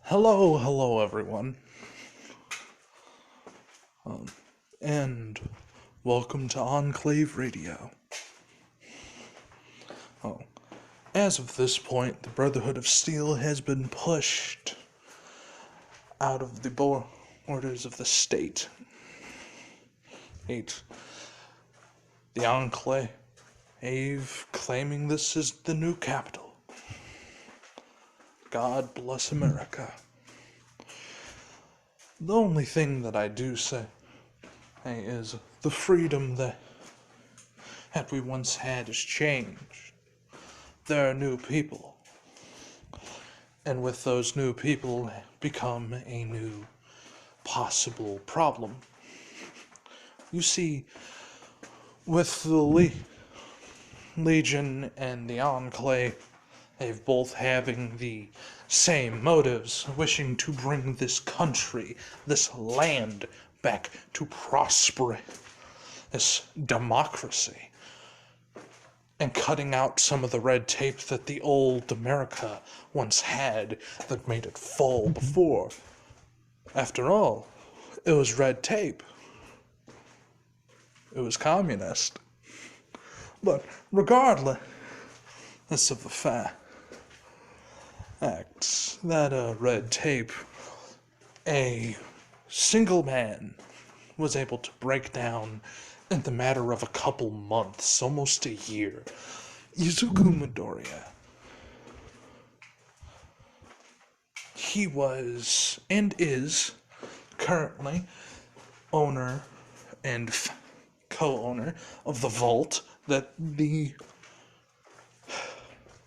Hello everyone, and welcome to Enclave Radio. As of this point, the Brotherhood of Steel has been pushed out of the borders of the state. The Enclave claiming this is the new capital. God bless America. The only thing that I do say is the freedom that we once had has changed. There are new people, and with those new people become a new possible problem. You see, with the Legion and the Enclave, they've both having the same motives, wishing to bring this country, this land, back to prosperous democracy, and cutting out some of the red tape that the old America once had that made it fall before. After all, it was red tape. It was communist. But regardless of the facts that red tape, a single man was able to break down in the matter of a couple months, almost a year. Izuku Midoriya. He was and is currently owner and co-owner of the vault that the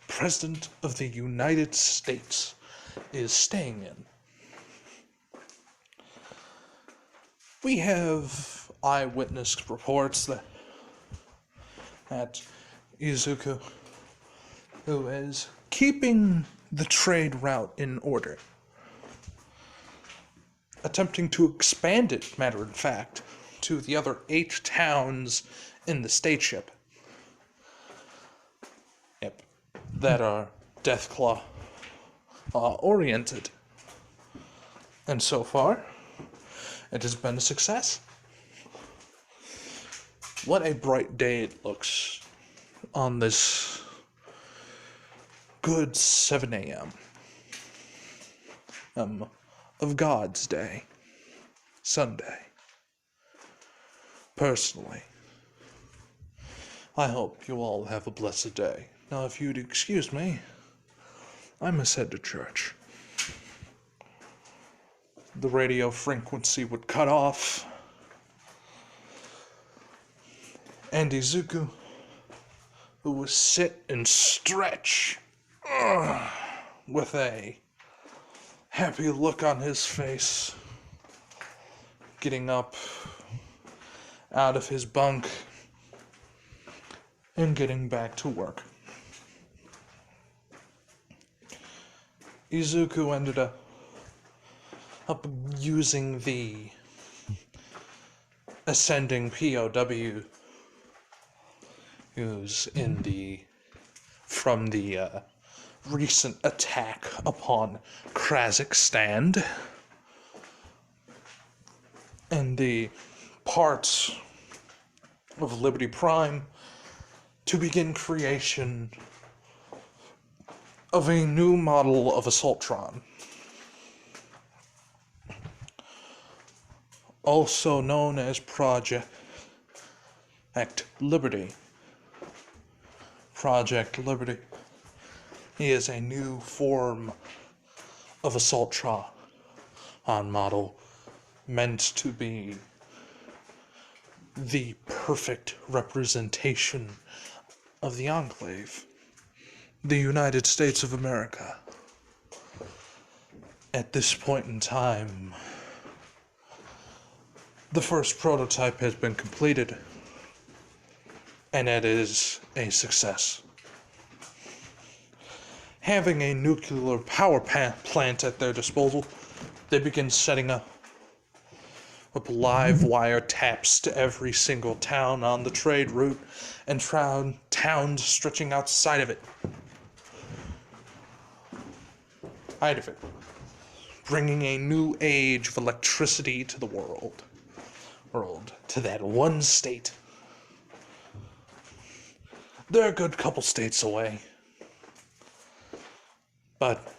President of the United States is staying in. We have eyewitness reports that Izuku, who is keeping the trade route in order, attempting to expand it, matter of fact, to the other 8 towns in the stateship. That are Deathclaw oriented. And so far, it has been a success. What a bright day it looks on this good 7 a.m. Of God's Day, Sunday. Personally, I hope you all have a blessed day. Now, if you'd excuse me, I must head to church. The radio frequency would cut off, and Izuku, who would sit and stretch with a happy look on his face, getting up out of his bunk and getting back to work. Izuku ended up using the ascending POW who's from the recent attack upon Kazakhstan and the parts of Liberty Prime to begin creation of a new model of Assaultron, also known as Project Liberty. Project Liberty is a new form of Assaultron model meant to be the perfect representation of the Enclave, the United States of America. At this point in time, the first prototype has been completed, and it is a success. Having a nuclear power plant at their disposal, they begin setting up live wire taps to every single town on the trade route and towns stretching outside of it. bringing a new age of electricity to the world, to that one state. They're a good couple states away, but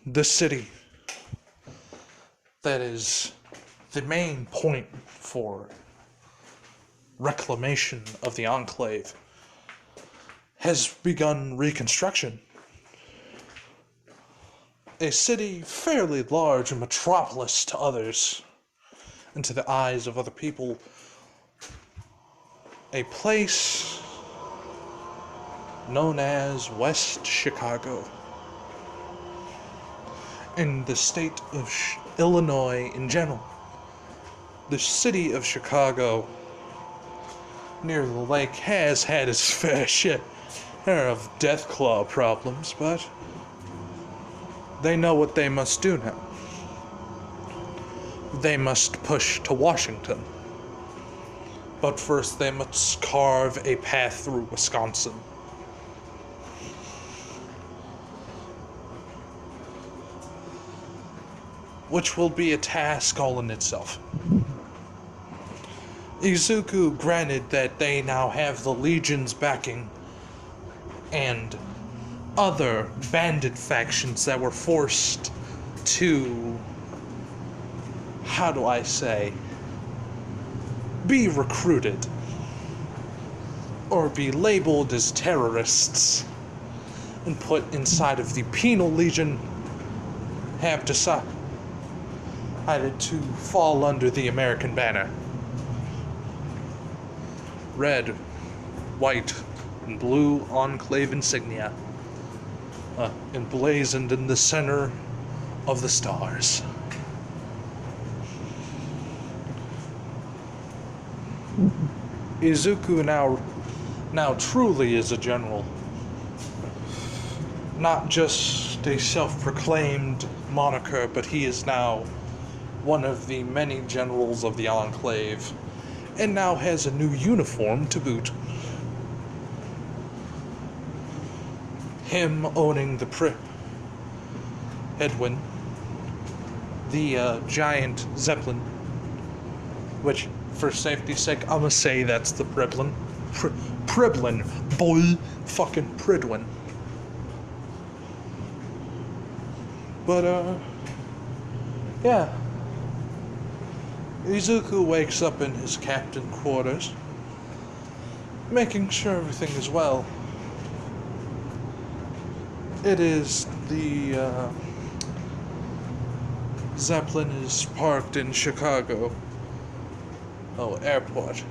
this city that is the main point for reclamation of the enclave has begun reconstruction. A city fairly large, a metropolis to others, and to the eyes of other people. A place known as West Chicago. In the state of Illinois in general. The city of Chicago, near the lake, has had its fair share of death claw problems, but they know what they must do now. They must push to Washington. But first they must carve a path through Wisconsin. Which will be a task all in itself. Izuku, granted that they now have the Legion's backing and other bandit factions that were forced to, how do I say, be recruited or be labeled as terrorists and put inside of the penal legion, have decided to fall under the American banner. Red, white, and blue enclave insignia, emblazoned in the center of the stars. Izuku now truly is a general. Not just a self-proclaimed moniker, but he is now one of the many generals of the Enclave, and now has a new uniform to boot. Him owning the Edwin, the giant Zeppelin, which, for safety's sake, I'm gonna say that's the Priblin. Priblin, boy, fucking Pridwin. But, yeah. Izuku wakes up in his captain quarters, making sure everything is well. It is the, Zeppelin is parked in Chicago. Airport.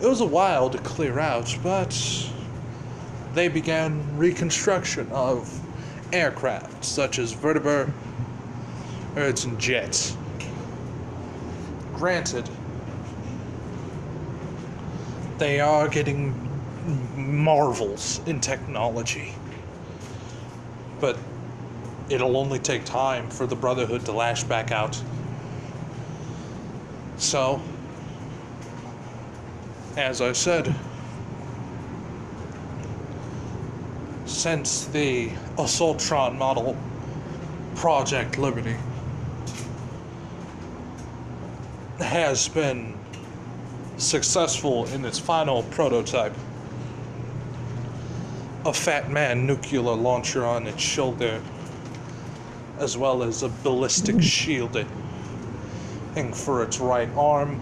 It was a while to clear out, but they began reconstruction of aircraft, such as vertibirds and jets. Granted, they are getting marvels in technology, but it'll only take time for the Brotherhood to lash back out. So, as I said, since the Assaultron model Project Liberty has been successful in its final prototype, a Fat Man nuclear launcher on its shoulder, as well as a ballistic shielding for its right arm,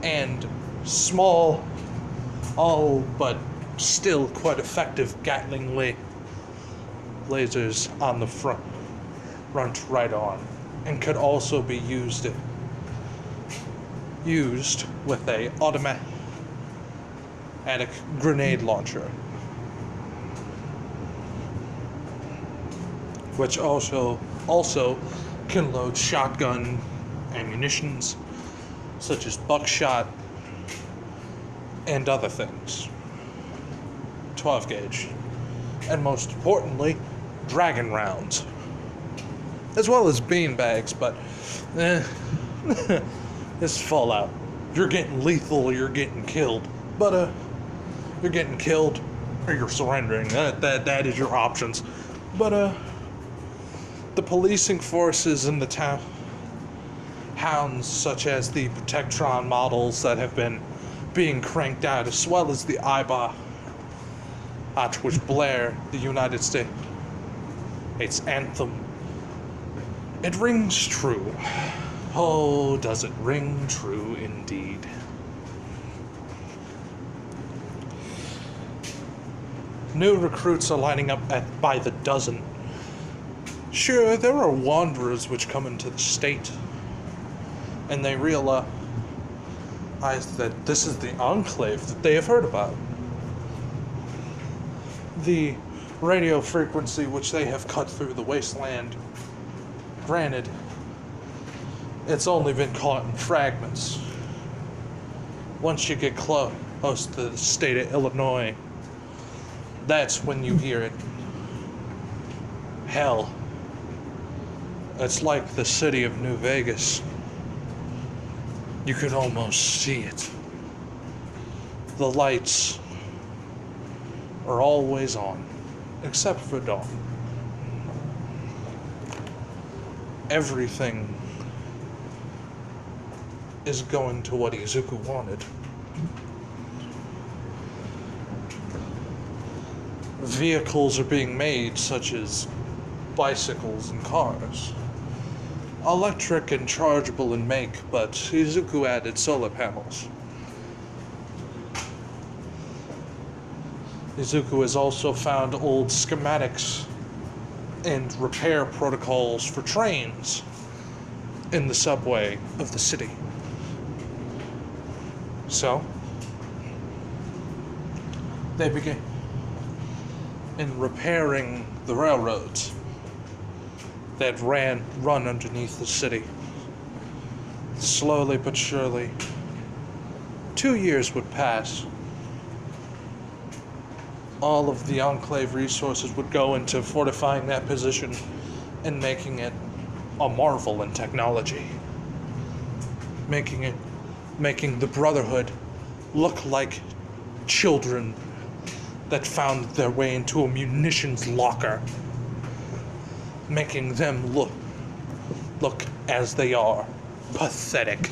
and small, all but still quite effective Gatling lasers on the front right arm, and could also be used with a automatic grenade launcher, which also can load shotgun ammunitions such as buckshot and other things, 12 gauge, and most importantly, dragon rounds, as well as beanbags. But this Fallout, you're getting lethal or you're getting killed, but you're getting killed or you're surrendering. That is your options. But the policing forces in the town, hounds such as the Protectron models that have been being cranked out, as well as the IBA, which blare the United States its anthem. It rings true. Oh, does it ring true indeed. New recruits are lining up by the dozen. Sure, there are wanderers which come into the state, and they realize that this is the enclave that they have heard about. The radio frequency which they have cut through the wasteland, granted, it's only been caught in fragments. Once you get close to the state of Illinois, that's when you hear it. Hell, it's like the city of New Vegas. You can almost see it. The lights are always on, except for dawn. Everything is going to what Izuku wanted. Vehicles are being made, such as bicycles and cars. Electric and chargeable in make, but Izuku added solar panels. Izuku has also found old schematics and repair protocols for trains in the subway of the city. So, they begin in repairing the railroads that run underneath the city. Slowly but surely, 2 years would pass. All of the Enclave resources would go into fortifying that position and making it a marvel in technology. Making the Brotherhood look like children that found their way into a munitions locker. Making them look as they are, pathetic.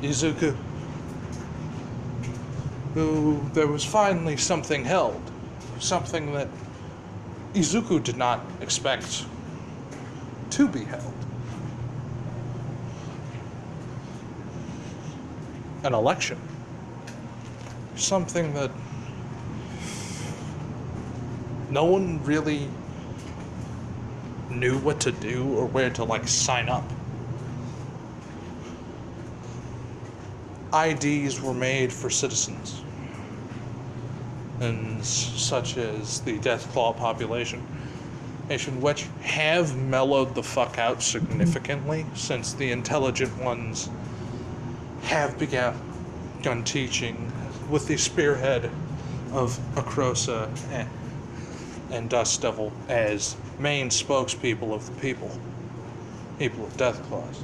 Izuku, who there was finally something held, something that Izuku did not expect to be held. An election. Something that no one really knew what to do or where to sign up. IDs were made for citizens, and such as the Death Claw population, which have mellowed the fuck out significantly since the intelligent ones have begun teaching with the spearhead of Akrosa and Dust Devil as main spokespeople of the people of Death Claws.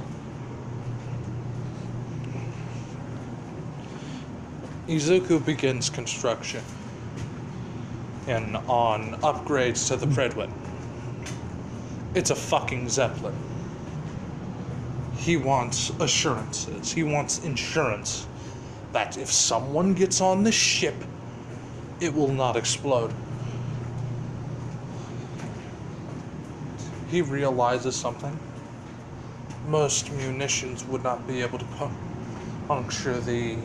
Izuku begins construction and on upgrades to the Predwin. It's a fucking Zeppelin. He wants assurances. He wants insurance that if someone gets on the ship, it will not explode. He realizes something. Most munitions would not be able to puncture the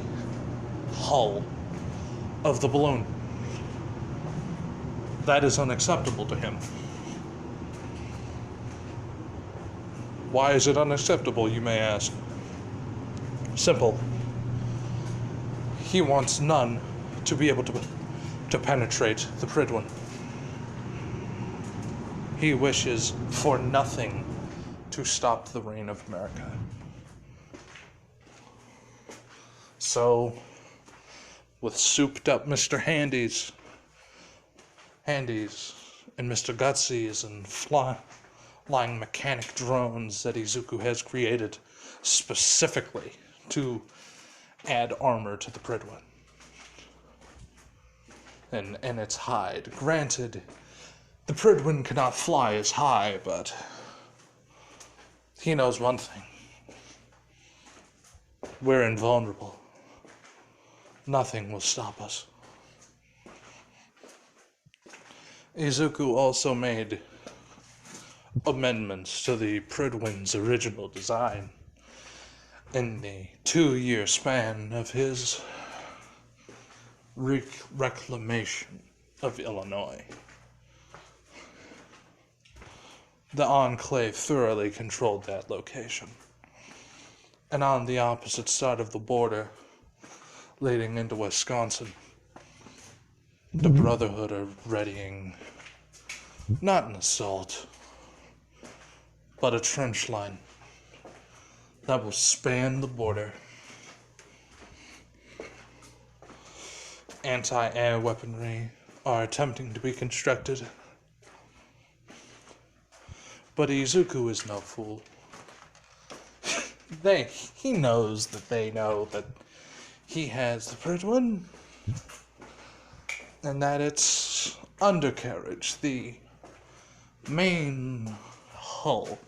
hull of the balloon. That is unacceptable to him. Why is it unacceptable, you may ask? Simple. He wants none to be able to penetrate the Predwin. He wishes for nothing to stop the reign of America. So, with souped up Mr. Handies and Mr. Gutsies and flying mechanic drones that Izuku has created specifically to add armor to the Predwin, in its hide. Granted, the Pridwin cannot fly as high, but he knows one thing. We're invulnerable. Nothing will stop us. Izuku also made amendments to the Pridwin's original design in the 2-year span of his reclamation of Illinois. The Enclave thoroughly controlled that location. And on the opposite side of the border, leading into Wisconsin, the Brotherhood are readying not an assault, but a trench line that will span the border. Anti-air weaponry are attempting to be constructed, but Izuku is no fool. He knows that they know that he has the Pridwin, and that its undercarriage, the main hull,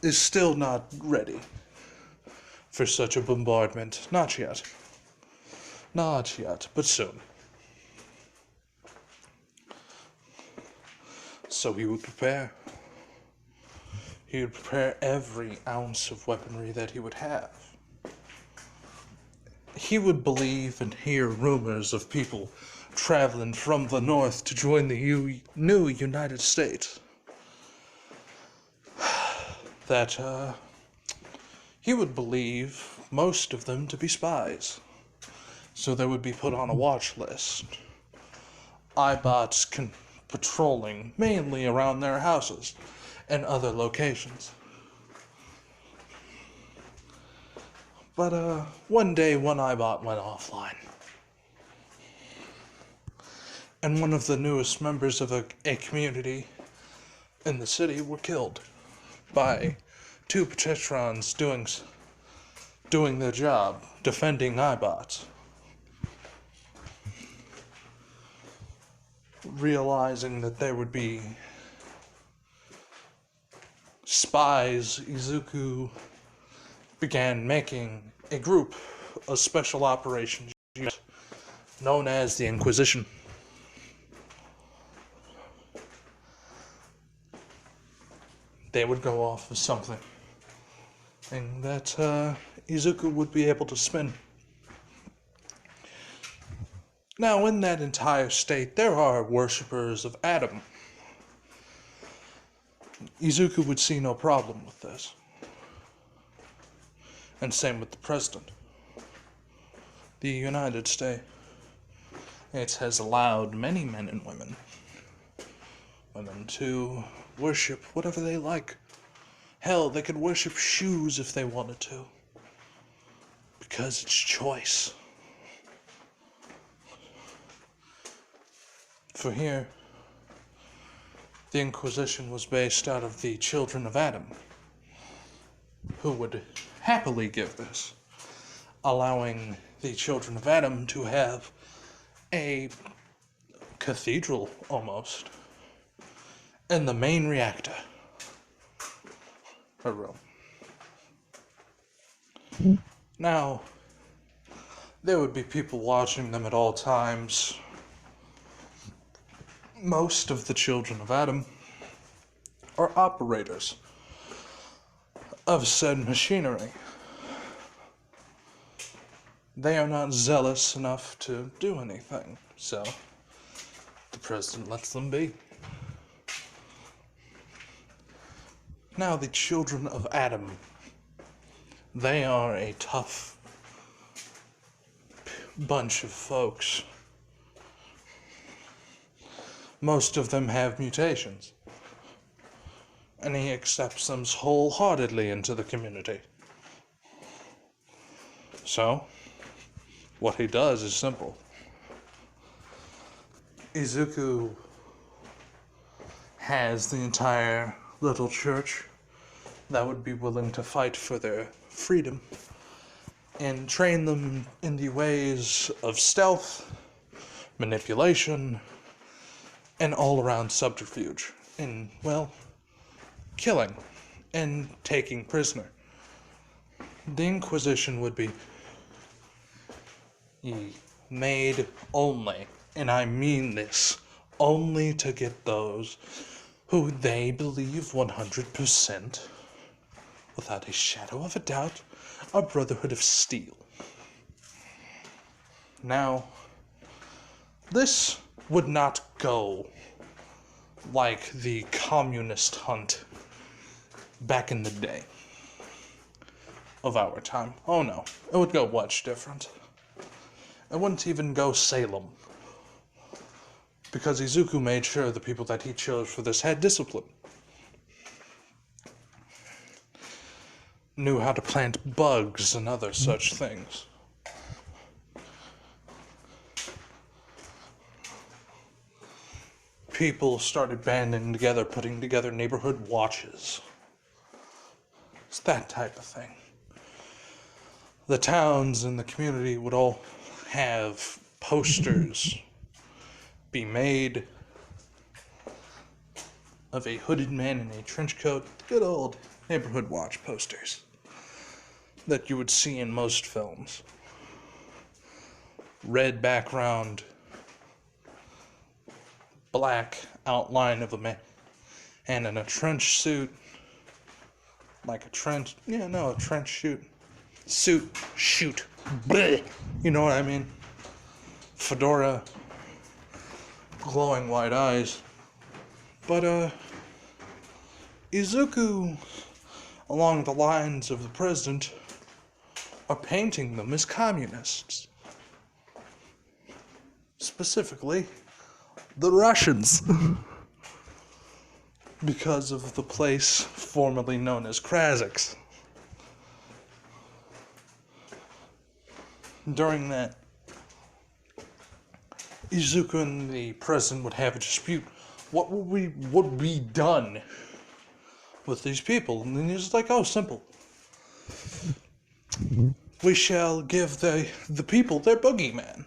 is still not ready for such a bombardment. Not yet. Not yet, but soon. So he would prepare. He would prepare every ounce of weaponry that he would have. He would believe and hear rumors of people traveling from the north to join the new United States. That he would believe most of them to be spies. So they would be put on a watch list. iBots patrolling mainly around their houses and other locations. But one day one iBot went offline. And one of the newest members of a community in the city were killed by 2 Petetrons doing their job, defending iBots. Realizing that there would be spies, Izuku began making a group, a special operations unit known as the Inquisition. They would go off with something, and that Izuku would be able to spin. Now, in that entire state, there are worshippers of Adam. Izuku would see no problem with this. And same with the president. The United States. It has allowed many men and women to worship whatever they like. Hell, they could worship shoes if they wanted to. Because it's choice. For here, the Inquisition was based out of the children of Adam, who would happily give this, allowing the children of Adam to have a cathedral, almost, in the main reactor. A room. Now, there would be people watching them at all times. Most of the children of Adam are operators of said machinery. They are not zealous enough to do anything, so the president lets them be. Now, the children of Adam, they are a tough bunch of folks. Most of them have mutations, and he accepts them wholeheartedly into the community. So, what he does is simple. Izuku has the entire little church that would be willing to fight for their freedom and train them in the ways of stealth, manipulation, and all-around subterfuge in, well, killing and taking prisoner. The Inquisition would be made only, and I mean this, only to get those who they believe 100%, without a shadow of a doubt, are Brotherhood of Steel. Now, this would not go like the communist hunt back in the day of our time. Oh no, it would go much different. It wouldn't even go Salem, because Izuku made sure the people that he chose for this had discipline, knew how to plant bugs and other such things. People started banding together, putting together neighborhood watches. It's that type of thing. The towns and the community would all have posters be made of a hooded man in a trench coat, good old neighborhood watch posters that you would see in most films. Red background, black outline of a man, and in a trench suit, like a trench suit, bleh, you know what I mean? Fedora, glowing white eyes. But, Izuku, along the lines of the president, are painting them as communists. Specifically, the Russians. Because of the place formerly known as Krazix. During that, Izuku and the president would have a dispute. What would be done with these people? And then he's like, oh, simple. We shall give the people their boogeyman.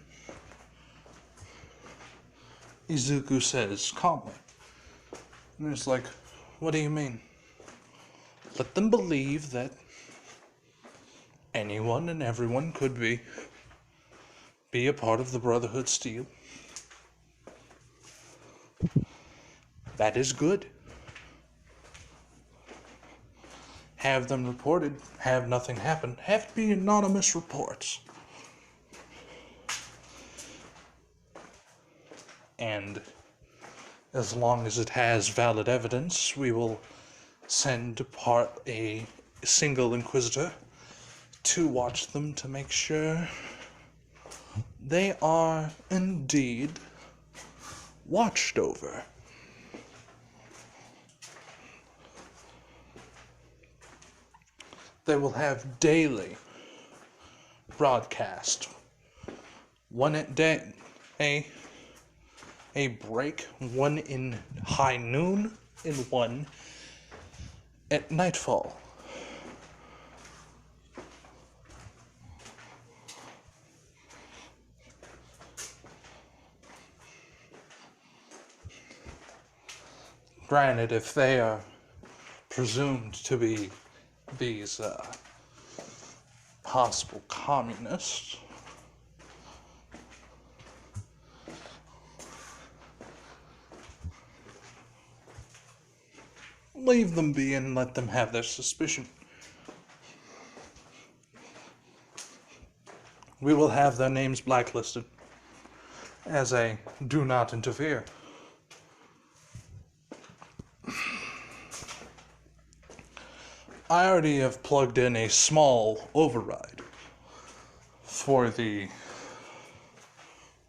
Izuku says calmly. And it's like, what do you mean? Let them believe that anyone and everyone could be a part of the Brotherhood Steel. That is good. Have them reported, have nothing happen, have to be anonymous reports. And as long as it has valid evidence, we will send a single inquisitor to watch them to make sure they are indeed watched over. They will have daily broadcast. One at day, a break, one in high noon and one at nightfall. Granted, if they are presumed to be these possible communists, leave them be and let them have their suspicion. We will have their names blacklisted as a do not interfere. I already have plugged in a small override for the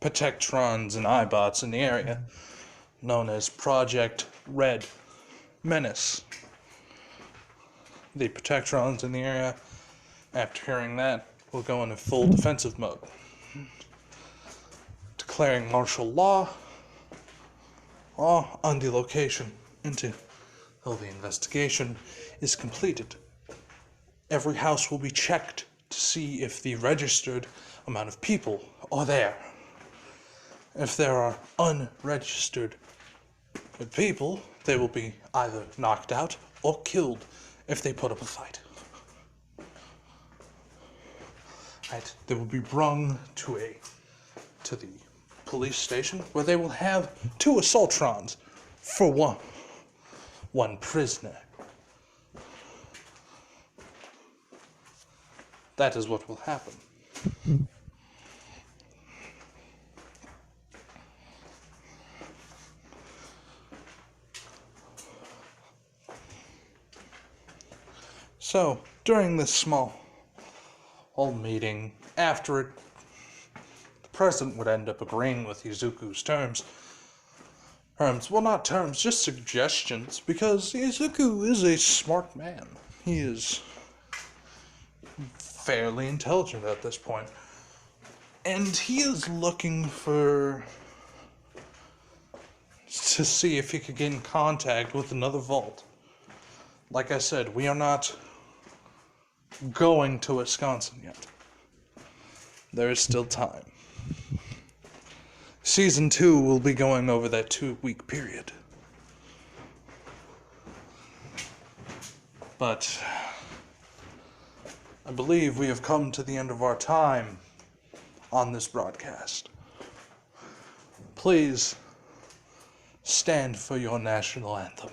Protectrons and iBots in the area, known as Project Red Menace. The Protectrons in the area, after hearing that, will go into full defensive mode, declaring martial law on the location until the investigation is completed. Every house will be checked to see if the registered amount of people are there. if there are unregistered people, they will be either knocked out or killed if they put up a fight. Right? They will be brung to the police station where they will have 2 assaultrons for one prisoner. That is what will happen. So, during this small meeting, after it, the president would end up agreeing with Izuku's terms. Well, not terms, just suggestions, because Izuku is a smart man. He is fairly intelligent at this point. And he is looking to see if he could get in contact with another vault. Like I said, we are not going to Wisconsin yet. There is still time. Season 2 will be going over that 2-week period. But I believe we have come to the end of our time on this broadcast. Please stand for your national anthem.